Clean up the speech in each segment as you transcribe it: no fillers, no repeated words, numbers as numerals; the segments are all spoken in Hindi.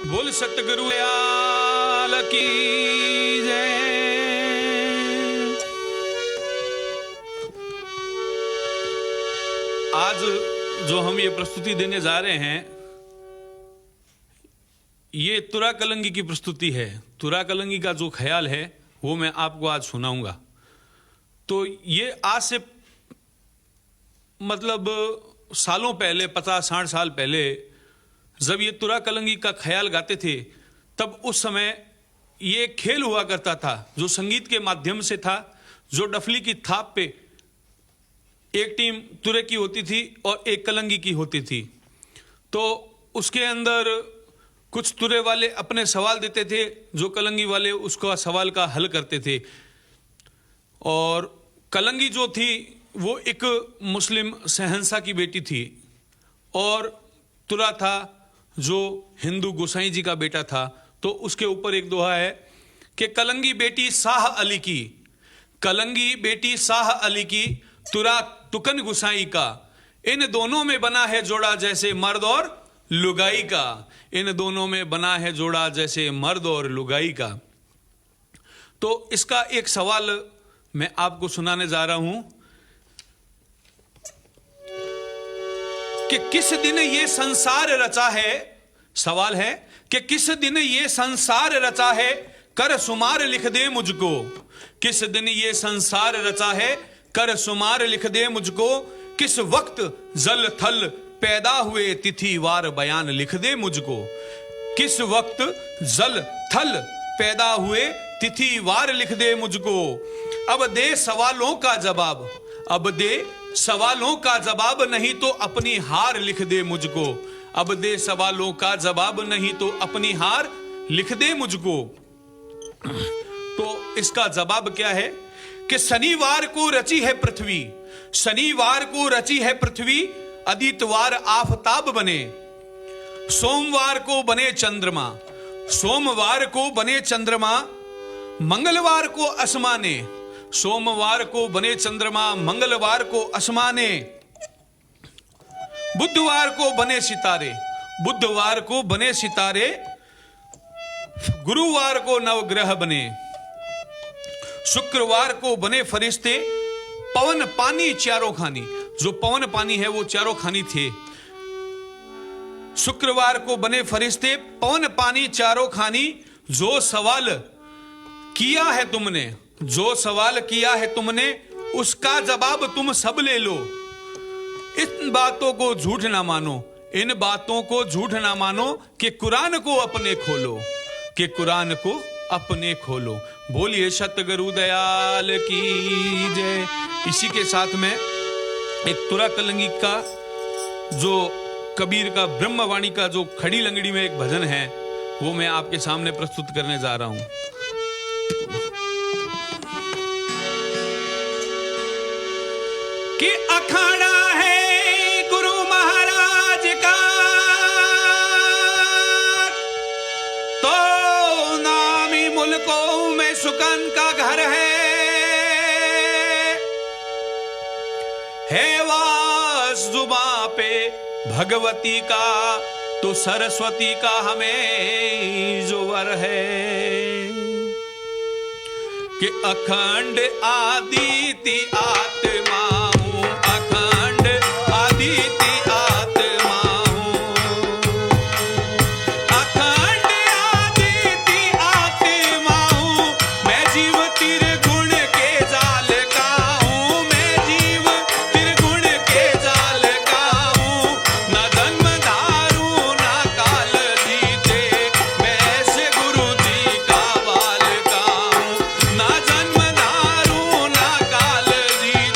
बोल सतगुरु दयाल की जय। आज जो हम ये प्रस्तुति देने जा रहे हैं, ये तुरा कलंगी की प्रस्तुति है। तुरा कलंगी का जो ख्याल है वो मैं आपको आज सुनाऊंगा। तो ये आज से मतलब सालों पहले, 50-60 साल पहले जब ये तुरा कलंगी का ख्याल गाते थे, तब उस समय ये खेल हुआ करता था जो संगीत के माध्यम से था। जो डफली की थाप पे एक टीम तुरे की होती थी और एक कलंगी की होती थी। तो उसके अंदर कुछ तुरे वाले अपने सवाल देते थे, जो कलंगी वाले उसका सवाल का हल करते थे। और कलंगी जो थी वो एक मुस्लिम शहंशाह की बेटी थी और तुरा था जो हिंदू गोसाई जी का बेटा था। तो उसके ऊपर एक दोहा है कि कलंगी बेटी शाह अली की, कलंगी बेटी शाह अली की, तुरा तुकन गुसाई का, इन दोनों में बना है जोड़ा जैसे मर्द और लुगाई का, इन दोनों में बना है जोड़ा जैसे मर्द और लुगाई का। तो इसका एक सवाल मैं आपको सुनाने जा रहा हूं कि किस दिन ये संसार रचा है। सवाल है कि किस दिन ये संसार रचा है, कर सुमार लिख दे मुझको। किस दिन ये संसार रचा है, कर सुमार लिख दे मुझको। किस वक्त जल थल पैदा हुए, तिथि वार बयान लिख दे मुझको। किस वक्त जल थल पैदा हुए, तिथि वार लिख दे मुझको। अब दे सवालों का जवाब, अब दे सवालों का जवाब, नहीं तो अपनी हार लिख दे मुझको। अब दे सवालों का जवाब, नहीं तो अपनी हार लिख दे मुझको। तो इसका जवाब क्या है कि शनिवार को रची है पृथ्वी, शनिवार को रची है पृथ्वी, आदित्यवार आफताब बने। सोमवार को बने चंद्रमा, सोमवार को बने चंद्रमा, मंगलवार को आसमाने। सोमवार को बने चंद्रमा, मंगलवार को आसमाने। बुधवार को बने सितारे, बुधवार को बने सितारे, गुरुवार को नवग्रह बने। शुक्रवार को बने फरिश्ते, पवन पानी चारों खानी। जो पवन पानी है वो चारों खानी थे। शुक्रवार को बने फरिश्ते, पवन पानी चारों खानी। जो सवाल किया है तुमने, जो सवाल किया है तुमने, उसका जवाब तुम सब ले लो। इन बातों को झूठ ना मानो, इन बातों को झूठ ना मानो, कि कुरान को अपने खोलो, कि कुरान को अपने खोलो। बोलिए सतगुरु दयाल की जय। इसी के साथ में एक तुरा कलंगी का जो कबीर का ब्रह्मवाणी का जो खड़ी लंगड़ी में एक भजन है, वो मैं आपके सामने प्रस्तुत करने जा रहा हूं। कि अखाड़ा है गुरु महाराज का, तो नामी मुल्कों में सुकन का घर है वास जुबां पे भगवती का, तो सरस्वती का हमें जोवर है। कि अखंड आदिति आत्मा, अखंड आदिति आत्मा हूँ, अखंड आदिति आत्मा हूँ। मैं जीव त्रिगुण के जाल का हूँ, मैं जीव त्रिगुण के जाल का हूँ। ना जन्म धारू ना काल जीते, मैं ऐसे गुरु जी का बाल का हूँ। ना जन्म धारू ना काल जीते,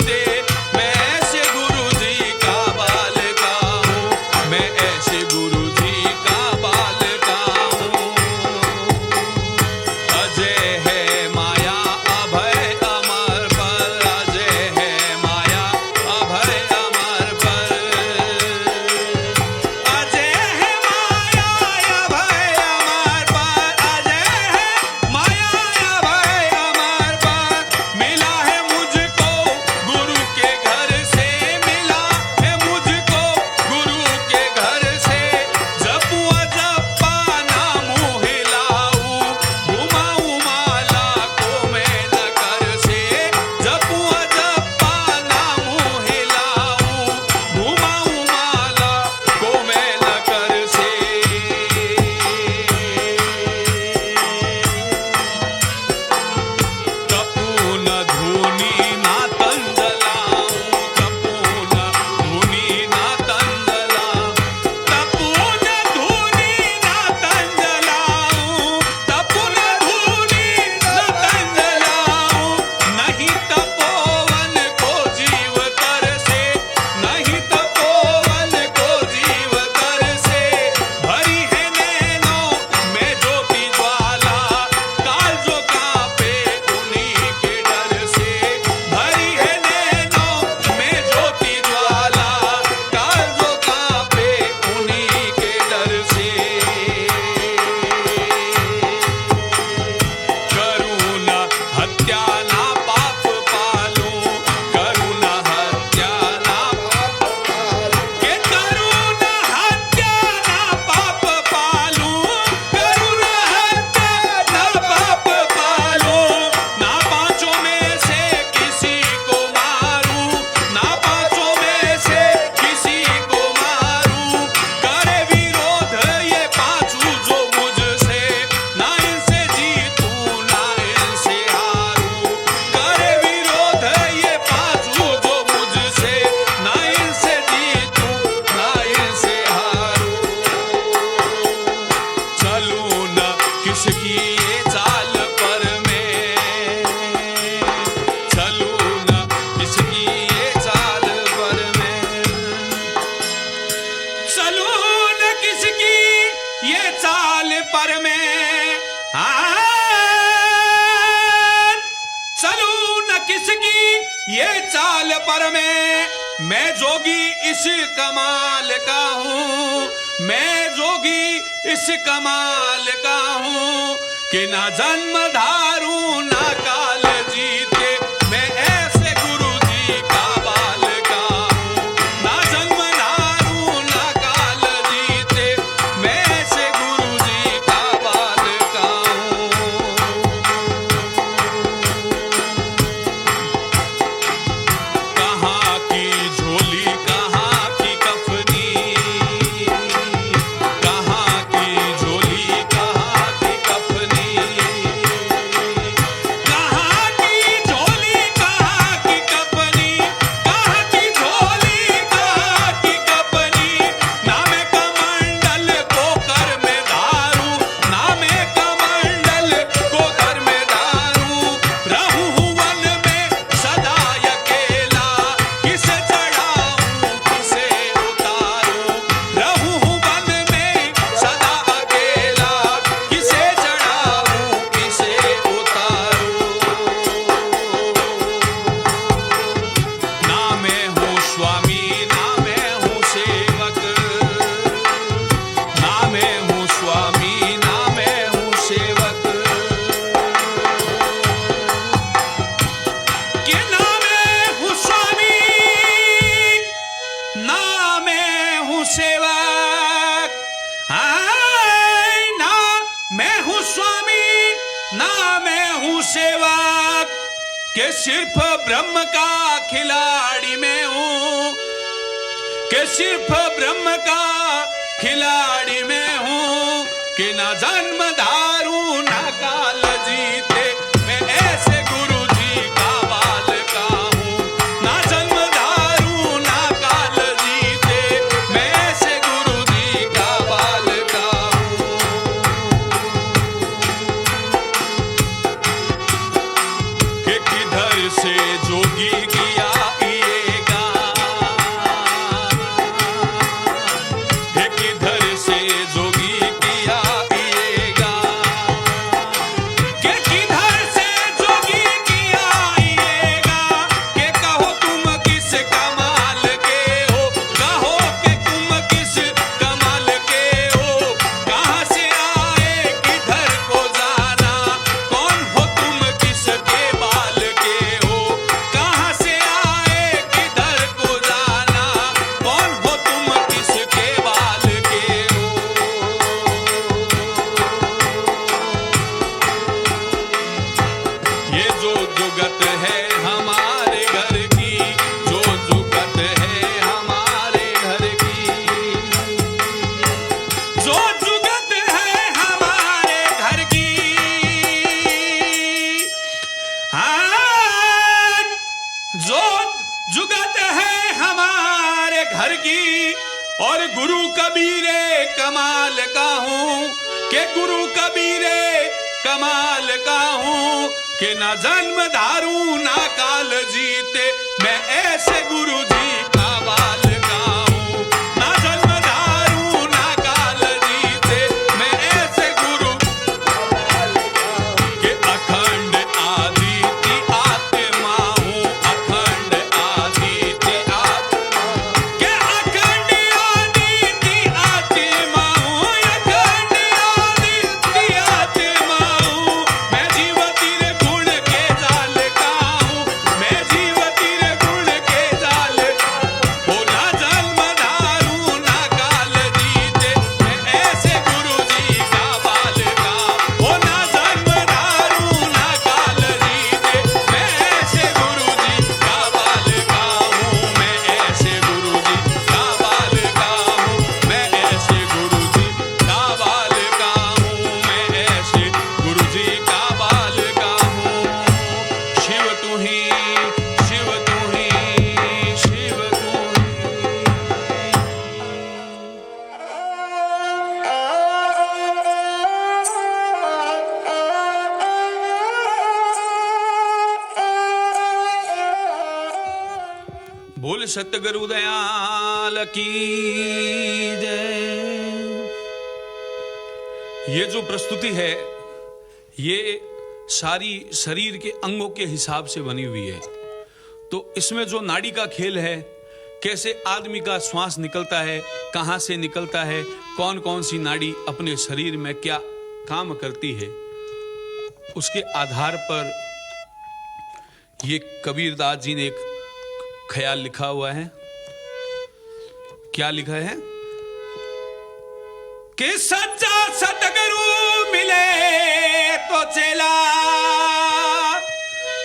चलूं न किसकी ये चाल पर मैं, चलूं न किसकी ये चाल पर मैं, चलूं न किसकी ये चाल पर मैं, चलूं न किसकी ये चाल पर मैं जोगी इस कमाल का हूँ, मैं जोगी इस कमाल का हूँ कि ना जन्म धारूं ना काल जीते, मैं ऐसे गुरु जी का बाल का हूँ, ना जन्म धारूं ना काल जीते, मैं ऐसे गुरु जी का बाल का हूँ। कहाँ की झोली कहाँ की कफनी, कहाँ की झोली कहाँ की कफनी, कहाँ की झोली कहाँ की कफनी, कहाँ की झोली कहाँ की कफनी, ना मैं कमंडल को कर में धारूं, ना मैं कमंडल को कर में धारूं, रहूं वन में सदा अकेला, किसे चढ़ाऊं किसे उतारूं, रहूं वन में सदा अकेला, किसे चढ़ाऊं किसे उतारूं। ना मैं हूँ स्वामी ना मैं हूँ सेवक, ना मैं हूँ स्वामी ना मैं हूँ सेवक, कि ना मैं हूँ स्वामी ना मैं हूँ सेवक, हाय ना मैं हूँ स्वामी ना मैं हूँ सेवक, के सिर्फ ब्रह्म का खिलाड़ी मैं हूँ, के सिर्फ ब्रह्म का खिलाड़ी मैं हूँ, कि ना जन्म धारूं ना काल जीते, मैं ऐसे गुरु जी का बाल का हूँ, ना जन्म धारूं ना काल जीते, मैं ऐसे गुरु जी का बाल का हूँ। कि किधर से जोगी किया आइएगा, कि किधर से जोगी किया आइएगा, कि किधर से जोगी किया आइएगा, कि कहो तुम किस कमाल के हो, कहो कि तुम किस कमाल के हो, कहाँ से आए किधर को जाना, कौन हो तुम किसके बाल के हो, कहाँ से आए किधर को जाना, कौन हो तुम किसके बाल के हो। ये जो जुगत है हमारे घर की, जो जुगत है हमारे घर की, जो जुगत है हमारे घर की, हाँ, जो जुगत है हमारे घर की, और गुरु कबीरे कमाल का हूँ, के गुरु कबीरे कमाल का हूँ, कि ना जन्म धारूं ना काल जीते, मैं ऐसे गुरु जी का बाल का हूँ, ना जन्म धारूं ना काल जीते, मैं ऐसे गुरु के अखंड आदित्य आत्मा हूँ, अखंड आदित्य आत्मा, के अखंड आदित्य आत्मा हूँ, अखंड आदित्य आत्मा हूँ, मैं जीवती रे गुण के जाल का हूँ, मैं जीवती रे गुण के जाल सतगुरु दयाल की जय। ये जो प्रस्तुति है ये सारी शरीर के अंगों के हिसाब से बनी हुई है। तो इसमें जो नाड़ी का खेल है, कैसे आदमी का श्वास निकलता है, कहां से निकलता है, कौन कौन सी नाड़ी अपने शरीर में क्या काम करती है, उसके आधार पर ये कबीरदास जी ने एक ख्याल लिखा हुआ है। क्या लिखा है कि सच्चा सतगुरु मिले तो चेला,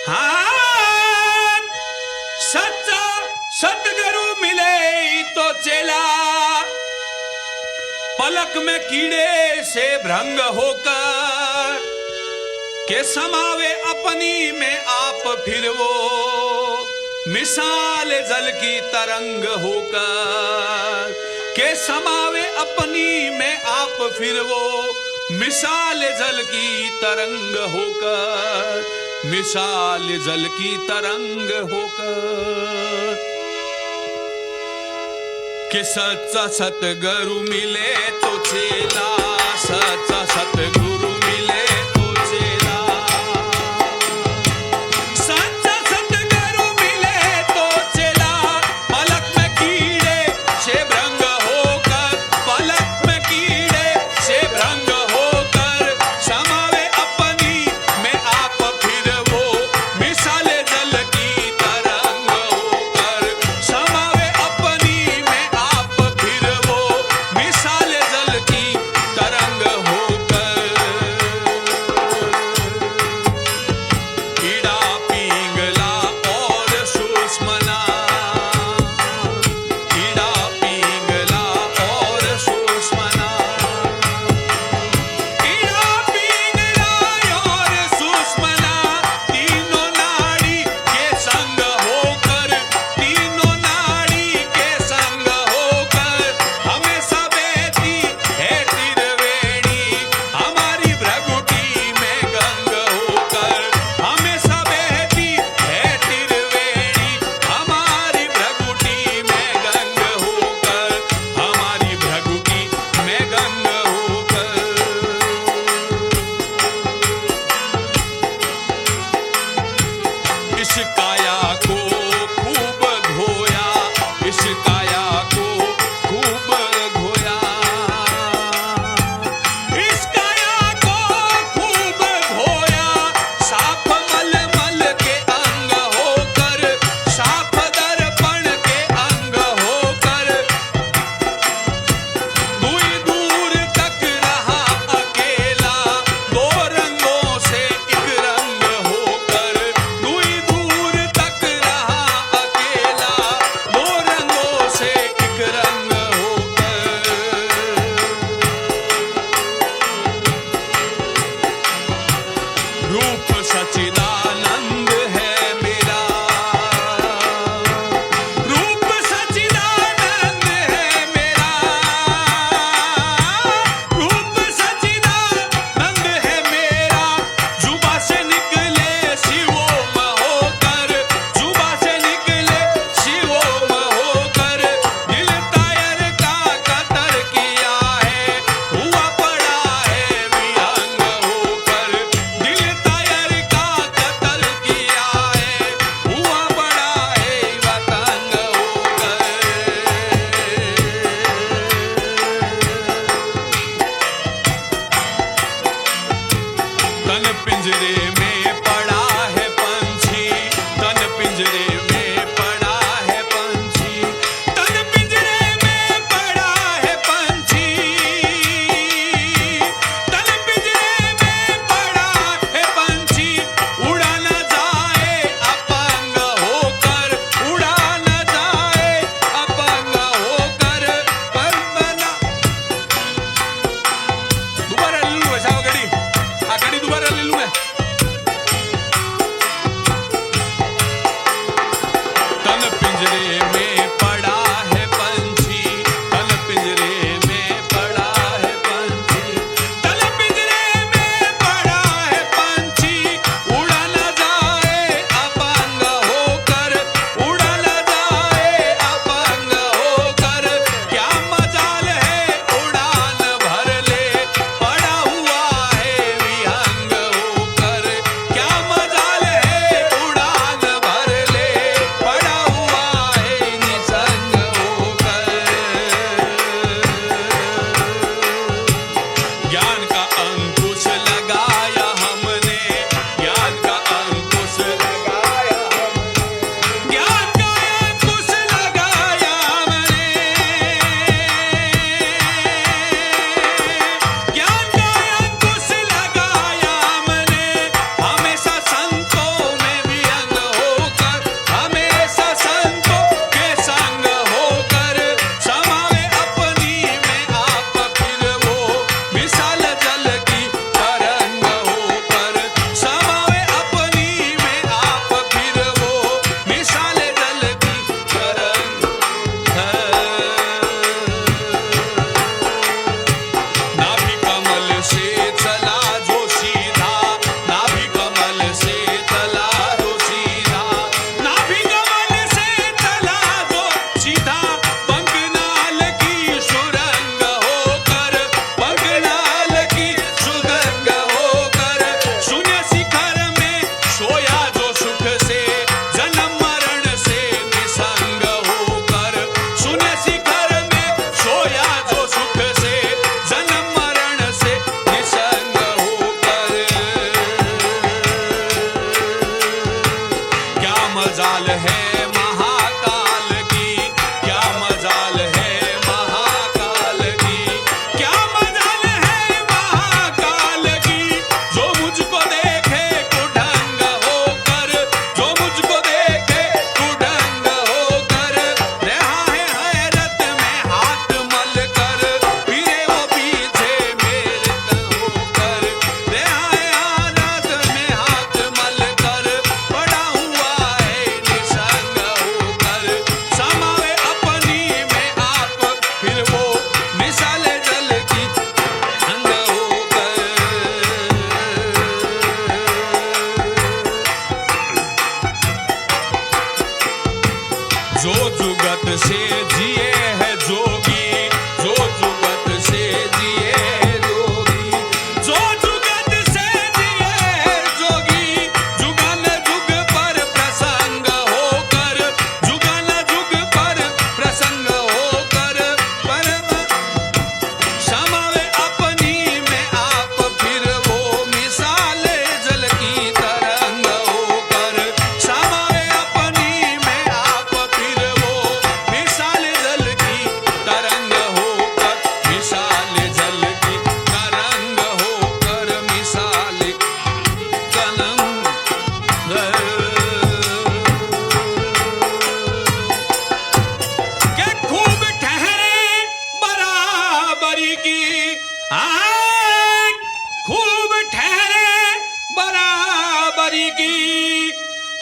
हाँ सच्चा सतगुरु मिले तो चेला, पलक में कीड़े से भ्रंग होकर के समावे अपनी में आप, फिर वो मिसाल जल की तरंग होकर के समावे अपनी में आप, फिर वो मिसाल जल की तरंग होकर, मिसाल जल की तरंग होकर। कि सच्चा सतगुरु मिले तो चेला, सच्चा सतगुरु मिले तो चेला, सच्चा सतगुरु मिले तो चेला, पलक में कीड़े से भ्रंग होकर, पलक में कीड़े से भ्रंग होकर, समावे अपनी में आप, फिर वो मिसाल जल की तरंग होकर, समावे अपनी में आप, फिर वो मिसाल जल की तरंग होकर। कीड़ा पिंगला और सुषमना, कीड़ा पिंगला और सुषमना, कीड़ा पिंगला और सुषमना, तीनों नाड़ी के संग होकर, तीनों नाड़ी के संग होकर, हमें सवेती है त्रिवेणी, हमारी भ्रगुटी में गंग होकर, हमें सवेती है त्रिवेणी, हमारी भ्रगुटी में गंग होकर, हमारी भ्रगुटी में गंग होकर। इस काया को खूब धोया, इस काया को खूब धोया, इस काया को खूब धोया, साफ मल मल के अंग होकर, साफ दर्पण के अंग होकर, दूर दूर तक रहा अकेला, दो रंगों से एक रंग होकर, दूर दूर तक रहा अकेला, दो रंगों से एक रंग होकर। रूप सच्चिदानंद है मेरा, रूप सच्चिदानंद है मेरा, रूप सच्चिदानंद है मेरा, जुबा से निकले शिवोम होकर, जुबा से निकले शिवोम होकर, दिल तायर का कतर किया है, हुआ पड़ा है विहंग होकर, दिल तायर का कतर किया है, हुआ पड़ा है वतंग होकर। तन पिंजरे में पड़ा है पंछी, तन पिंजरे में पड़ा है पंछी, तन पिंजरे में पड़ा है पंछी, तन पिंजरे में पड़ा है पंछी, उड़ा न जाए अपंग होकर, उड़ा न जाए अपंग होकर, पर बना दोबारा ले लूँ वैसा गड़ी, आ गड़ी दोबारा ले लूँ मैं।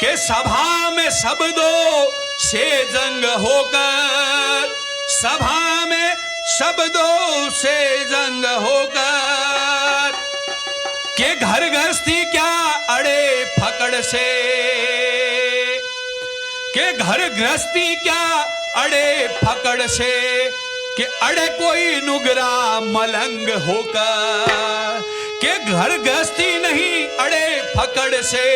के सभा में शब्दों से जंग होकर, सभा में शब्दों से जंग होकर, के घर गृहस्थी क्या अड़े फकड़ से, के घर गृहस्थी क्या अड़े फकड़ से, के अड़े कोई नुगरा मलंग होकर, के घर गृहस्थी नहीं अड़े फकड़ से,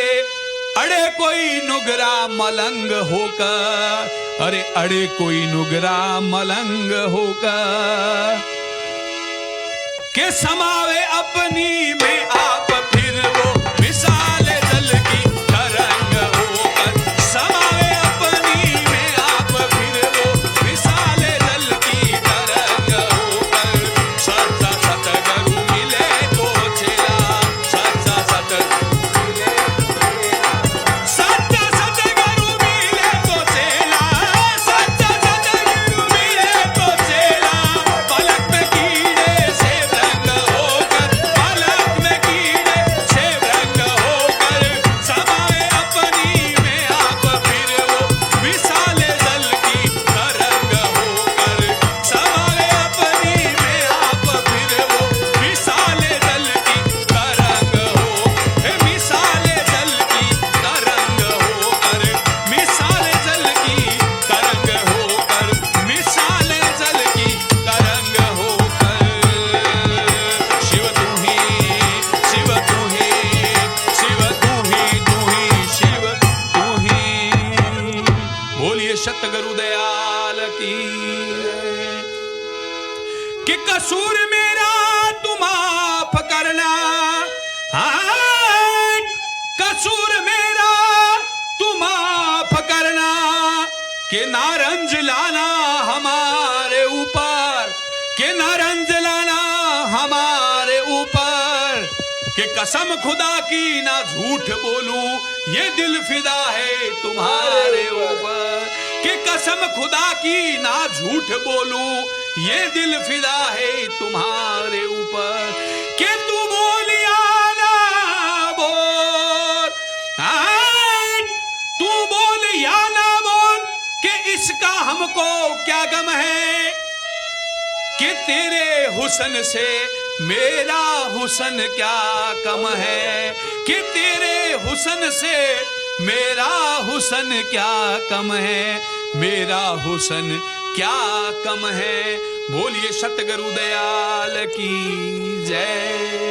अड़े कोई नुगरा मलंग होकर, अरे अड़े कोई नुगरा मलंग होकर, के समावे अपनी में आप फिर वो मिसाल जल की तरंग होकर, समावे अपनी में आप फिर वो मिसाल जल की तरंग होकर, सच्चा सतगुरु मिले तो चेला, सच्चा सतगुरु मिले, सच्चा सतगुरु मिले तो चेला, सच्चा सतगुरु मिले तो चेला, पलक में कीड़े से रंग होकर, पलक में कीड़े से रंग होकर, समाए अपनी में आप फिर वो विशाल जल की तरंग होकर, समाए अपनी में आप फिर वो विशाल जल की तरंग हो, हे मिसाल जल की तरंग होकर, मिसाल जल की तरंग होकर, मिसाल जल की तरंग होकर, शिव तू ही, शिव तू ही, शिव तू ही, तू ही शिव तू ही। बोलिए सतगुरु दयाल की जय। कि कसूर मेरा तू माफ करना, हाँ, कसूर मेरा तू माफ करना, कि नारंज लाना हमारे ऊपर, कि नारंज लाना हमारे ऊपर, कि कसम खुदा की ना झूठ बोलूं, ये दिल फिदा है तुम्हारे ऊपर, कि कसम खुदा की ना झूठ बोलूं, ये दिल फिदा है तुम्हारे ऊपर, कि तू बोलिया ना बोल, हाँ, तू बोलिया ना बोल, कि इसका हमको क्या गम है, कि तेरे हुस्न से मेरा हुस्न क्या कम है, कि तेरे हुस्न से मेरा हुस्न क्या कम है, मेरा हुस्न क्या कम है। बोलिए सतगुरु दयाल की जय।